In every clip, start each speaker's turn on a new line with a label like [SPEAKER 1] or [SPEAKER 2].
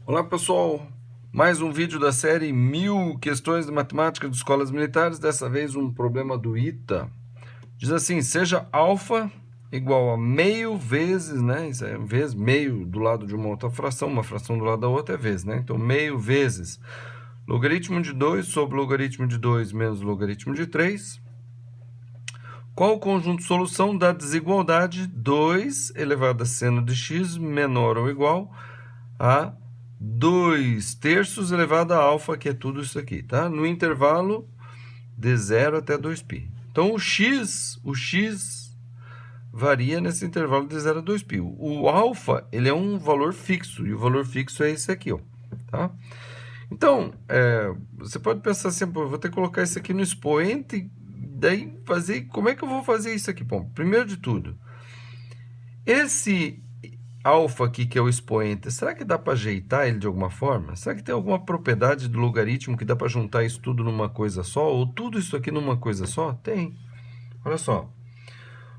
[SPEAKER 1] Olá pessoal, mais um vídeo da série 1000 questões de matemática de escolas militares, dessa vez um problema do ITA. Diz assim, seja alfa igual a meio vezes, né, isso é vezes, meio do lado de uma outra fração, uma fração do lado da outra é vezes, né, então meio vezes logaritmo de 2 sobre logaritmo de 2 menos logaritmo de 3. Qual o conjunto de solução da desigualdade 2 elevado a seno de x menor ou igual a 2 terços elevado a alfa, que é tudo isso aqui, tá? No intervalo de 0 até 2π. Então, o x varia nesse intervalo de 0 a 2π. O alfa, ele é um valor fixo, e o valor fixo é esse aqui, ó, tá? Então, você pode pensar assim, pô, vou ter que colocar isso aqui no expoente, daí fazer, como é que eu vou fazer isso aqui? Bom, primeiro de tudo, esse alfa aqui, que é o expoente, será que dá para ajeitar ele de alguma forma? Será que tem alguma propriedade do logaritmo que dá para juntar isso tudo numa coisa só? Ou tudo isso aqui numa coisa só? Tem. Olha só.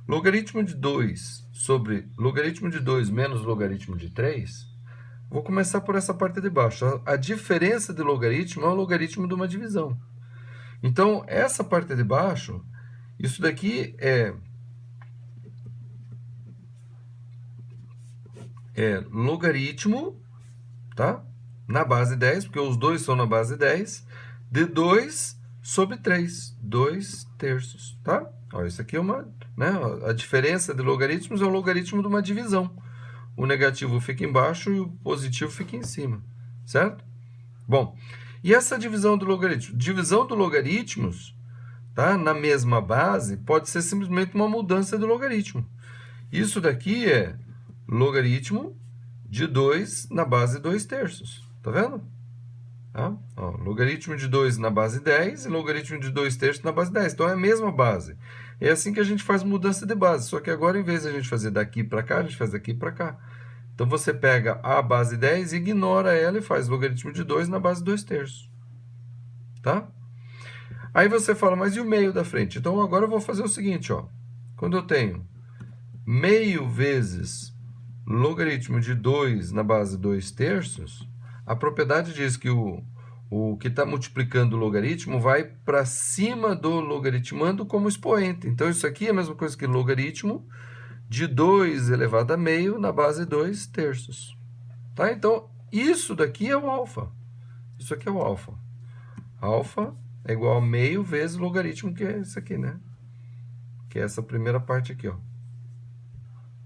[SPEAKER 1] Logaritmo de 2 sobre logaritmo de 2 menos logaritmo de 3. Vou começar por essa parte de baixo. A diferença de logaritmo é o logaritmo de uma divisão. Então, essa parte de baixo, isso daqui é logaritmo, tá? Na base 10, porque os dois são na base 10, de 2 sobre 3, 2 terços, tá? Olha, isso aqui é uma, né? A diferença de logaritmos é o logaritmo de uma divisão. O negativo fica embaixo e o positivo fica em cima, certo? Bom, e essa divisão do logaritmo? Divisão do logaritmos, tá? Na mesma base, pode ser simplesmente uma mudança do logaritmo. Isso daqui é logaritmo de 2 na base 2 terços. Tá vendo? Tá? Ó, logaritmo de 2 na base 10 e logaritmo de 2 terços na base 10. Então, é a mesma base. É assim que a gente faz mudança de base. Só que agora, em vez de a gente fazer daqui para cá, a gente faz daqui para cá. Então, você pega a base 10, ignora ela e faz logaritmo de 2 na base 2 terços. Tá? Aí você fala, mas e o meio da frente? Então, agora eu vou fazer o seguinte, ó. Quando eu tenho meio vezes logaritmo de 2 na base 2 terços, a propriedade diz que o que está multiplicando o logaritmo vai para cima do logaritmando como expoente. Então, isso aqui é a mesma coisa que logaritmo de 2 elevado a meio na base 2 terços. Tá? Então, isso daqui é o alfa. Isso aqui é o alfa. Alfa é igual a meio vezes logaritmo, que é isso aqui, né? Que é essa primeira parte aqui, ó.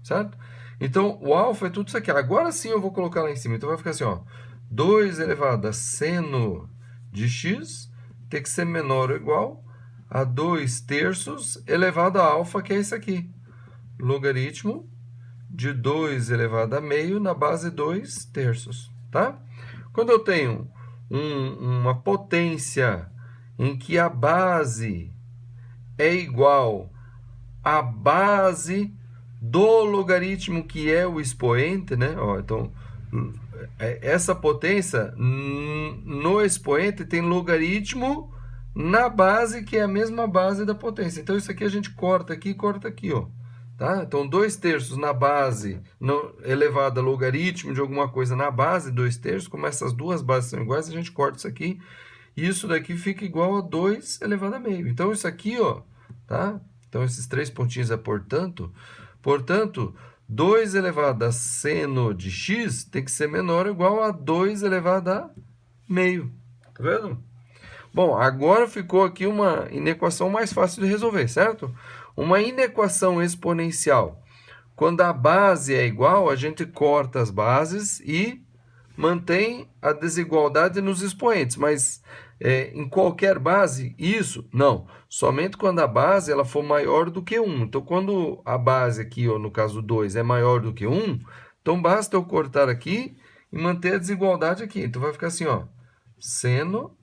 [SPEAKER 1] Certo? Então, o alfa é tudo isso aqui. Agora sim eu vou colocar lá em cima. Então, vai ficar assim, ó. 2 elevado a seno de x tem que ser menor ou igual a 2 terços elevado a alfa, que é isso aqui. Logaritmo de 2 elevado a meio na base 2 terços. Tá? Quando eu tenho uma potência em que a base é igual à base do logaritmo que é o expoente, né? Ó, então, essa potência no expoente tem logaritmo na base, que é a mesma base da potência. Então, isso aqui a gente corta aqui e corta aqui, ó. Tá? Então, 2 terços na base elevado a logaritmo de alguma coisa na base, 2 terços, como essas duas bases são iguais, a gente corta isso aqui. E isso daqui fica igual a 2 elevado a meio. Então, isso aqui, ó, tá? Então, esses três pontinhos é portanto. Portanto, 2 elevado a seno de x tem que ser menor ou igual a 2 elevado a meio. Tá vendo? Bom, agora ficou aqui uma inequação mais fácil de resolver, certo? Uma inequação exponencial. Quando a base é igual, a gente corta as bases e mantém a desigualdade nos expoentes, mas em qualquer base, isso? Não. Somente quando a base ela for maior do que 1. Então, quando a base aqui, ó, no caso 2, é maior do que 1, então basta eu cortar aqui e manter a desigualdade aqui. Então, vai ficar assim, ó, seno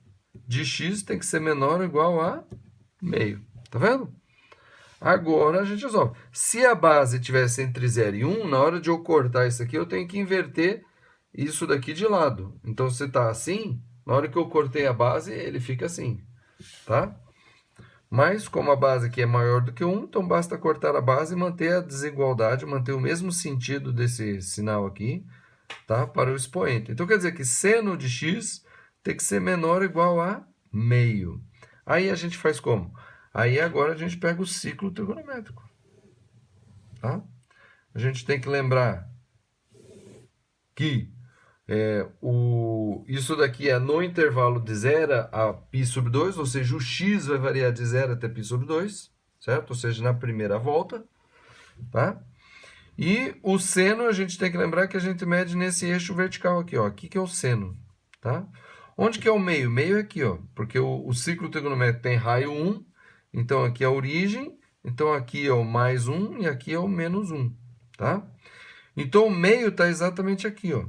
[SPEAKER 1] de x tem que ser menor ou igual a meio. Tá vendo? Agora a gente resolve. Se a base tivesse entre 0 e 1, na hora de eu cortar isso aqui, eu tenho que inverter isso daqui de lado. Então, se está assim, na hora que eu cortei a base, ele fica assim, tá? Mas, como a base aqui é maior do que 1, então basta cortar a base e manter a desigualdade, manter o mesmo sentido desse sinal aqui, tá? Para o expoente. Então, quer dizer que seno de x tem que ser menor ou igual a meio. Aí a gente faz como? Aí agora a gente pega o ciclo trigonométrico, tá? A gente tem que lembrar que isso daqui é no intervalo de 0 a π sobre 2, ou seja, o x vai variar de 0 até π sobre 2, certo? Ou seja, na primeira volta, tá? E o seno a gente tem que lembrar que a gente mede nesse eixo vertical aqui, ó. Aqui que é o seno, tá? Onde que é o meio? Meio é aqui, ó. Porque o ciclo trigonométrico tem raio 1, então aqui é a origem, então aqui é o mais 1 e aqui é o menos 1, tá? Então o meio está exatamente aqui, ó.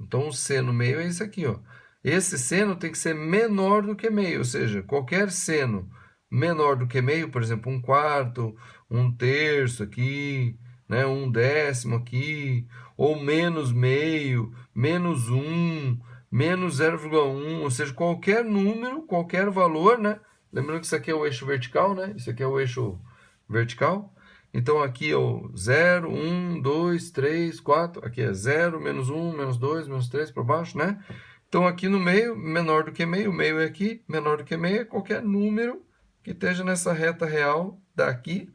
[SPEAKER 1] Então o seno meio é esse aqui, ó. Esse seno tem que ser menor do que meio, ou seja, qualquer seno menor do que meio, por exemplo, 1/4, 1/3 aqui, né, 1/10 aqui, ou menos meio, menos 1, menos 0,1, ou seja, qualquer número, qualquer valor, né? Lembrando que isso aqui é o eixo vertical, né? Isso aqui é o eixo vertical. Então aqui é o 0, 1, 2, 3, 4. Aqui é 0, menos 1, menos 2, menos 3 para baixo, né? Então aqui no meio, menor do que meio, meio é aqui, menor do que meio é qualquer número que esteja nessa reta real daqui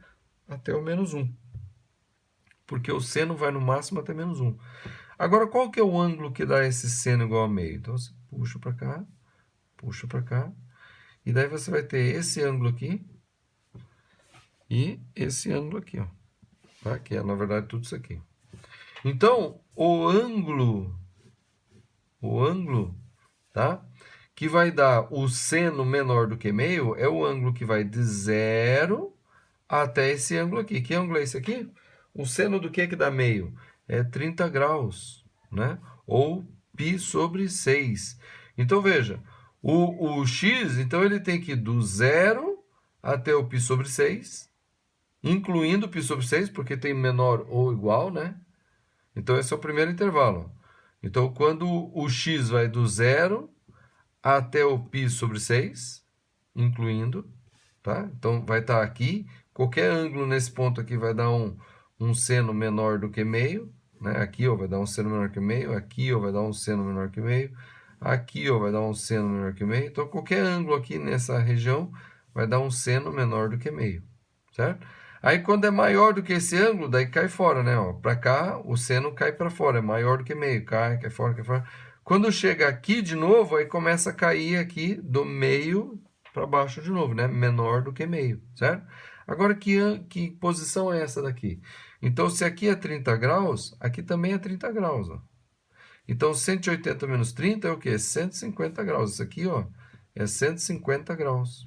[SPEAKER 1] até o menos 1. Porque o seno vai no máximo até menos 1. Agora, qual que é o ângulo que dá esse seno igual a meio? Então você puxa para cá, e daí você vai ter esse ângulo aqui e esse ângulo aqui, ó. Tá? Que é, na verdade, tudo isso aqui. Então, o ângulo, tá? Que vai dar o seno menor do que meio é o ângulo que vai de 0 até esse ângulo aqui. Que ângulo é esse aqui? O seno do que dá meio? É 30 graus, né? Ou π sobre 6. Então, veja, o x, então ele tem que ir do 0 até o π sobre 6, incluindo π sobre 6, porque tem menor ou igual, né? Então, esse é o primeiro intervalo. Então, quando o x vai do 0 até o π sobre 6, incluindo, tá? Então, vai estar aqui. Qualquer ângulo nesse ponto aqui vai dar um seno menor do que meio, né? Aqui, ó, vai dar um seno menor que meio. Aqui, ó, vai dar um seno menor que meio. Aqui, ó, vai dar um seno menor que meio. Então, qualquer ângulo aqui nessa região vai dar um seno menor do que meio, certo? Aí, quando é maior do que esse ângulo, daí cai fora, né? Para cá, o seno cai para fora, é maior do que meio, cai fora, cai fora. Quando chega aqui de novo, aí começa a cair aqui do meio para baixo de novo, né? Menor do que meio, certo? Agora, que posição é essa daqui? Então, se aqui é 30 graus, aqui também é 30 graus, ó. Então, 180 menos 30 é o quê? 150 graus. Isso aqui, ó, é 150 graus.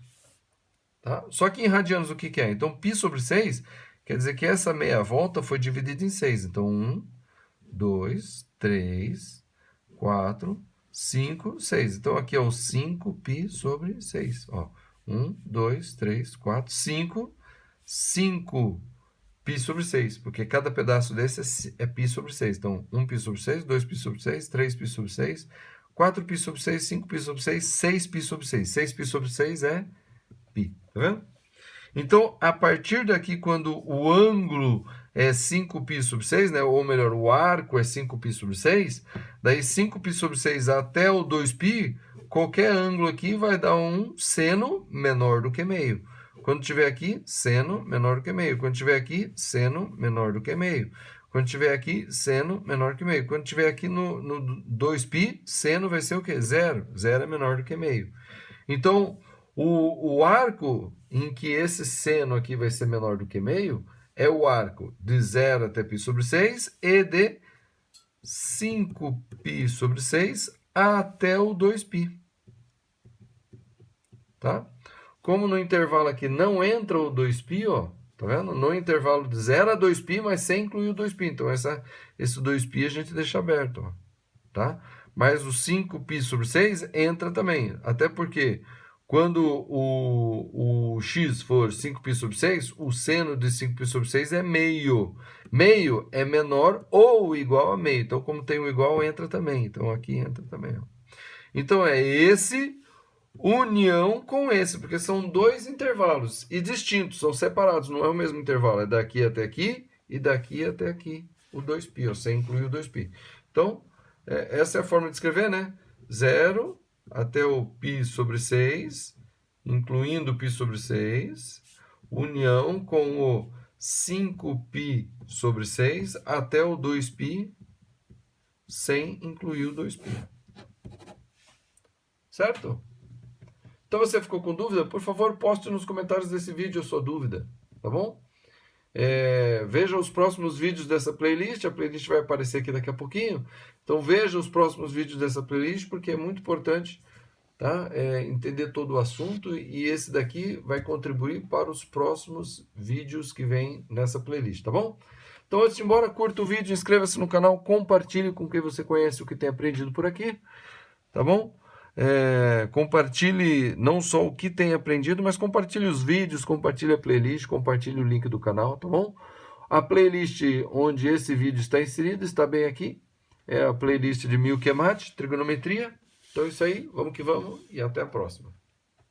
[SPEAKER 1] Tá? Só que em radianos o que que é? Então, π sobre 6 quer dizer que essa meia volta foi dividida em 6. Então, 1, 2, 3, 4, 5, 6. Então, aqui é o 5π sobre 6. Ó, 1, 2, 3, 4, 5. 5π sobre 6, porque cada pedaço desse é π sobre 6. Então, 1π sobre 6, 2π sobre 6, 3π sobre 6, 4π sobre 6, 5π sobre 6, 6π sobre 6. 6π sobre 6 é π. Tá vendo? Então, a partir daqui, quando o ângulo é 5π sobre 6, né? Ou melhor, o arco é 5π sobre 6, daí 5π sobre 6 até o 2π, qualquer ângulo aqui vai dar um seno menor do que meio. Quando tiver aqui, seno menor do que meio. Quando tiver aqui, seno menor do que meio. Quando tiver aqui, seno menor que meio. Quando tiver aqui no 2π, seno vai ser o quê? Zero. Zero é menor do que meio. Então, o arco em que esse seno aqui vai ser menor do que meio é o arco de 0 até π sobre 6 e de 5π sobre 6 até o 2π. Tá? Como no intervalo aqui não entra o 2π, ó, tá vendo? No intervalo de 0 a 2π, mas sem incluir o 2π. Então, esse 2π a gente deixa aberto, ó, tá? Mas o 5π sobre 6 entra também. Até porque quando o x for 5π sobre 6, o seno de 5π sobre 6 é meio. Meio é menor ou igual a meio. Então, como tem o igual, entra também. Então, aqui entra também, ó. Então, é esse união com esse, porque são dois intervalos e distintos, são separados, não é o mesmo intervalo, é daqui até aqui e daqui até aqui, o 2π, ó, sem incluir o 2π. Então, essa é a forma de escrever, né? 0 até o π sobre 6, incluindo o π sobre 6, união com o 5π sobre 6 até o 2π, sem incluir o 2π. Certo? Então você ficou com dúvida? Por favor, poste nos comentários desse vídeo a sua dúvida, tá bom? Veja os próximos vídeos dessa playlist, a playlist vai aparecer aqui daqui a pouquinho. Então veja os próximos vídeos dessa playlist, porque é muito importante, tá? Entender todo o assunto, e esse daqui vai contribuir para os próximos vídeos que vem nessa playlist, tá bom? Então antes de ir embora, curta o vídeo, inscreva-se no canal, compartilhe com quem você conhece o que tem aprendido por aqui, tá bom? Compartilhe não só o que tem aprendido, mas compartilhe os vídeos, compartilhe a playlist, compartilhe o link do canal, tá bom? A playlist onde esse vídeo está inserido está bem aqui. É a playlist de Milk e Mate, trigonometria. Então é isso aí, vamos que vamos e até a próxima.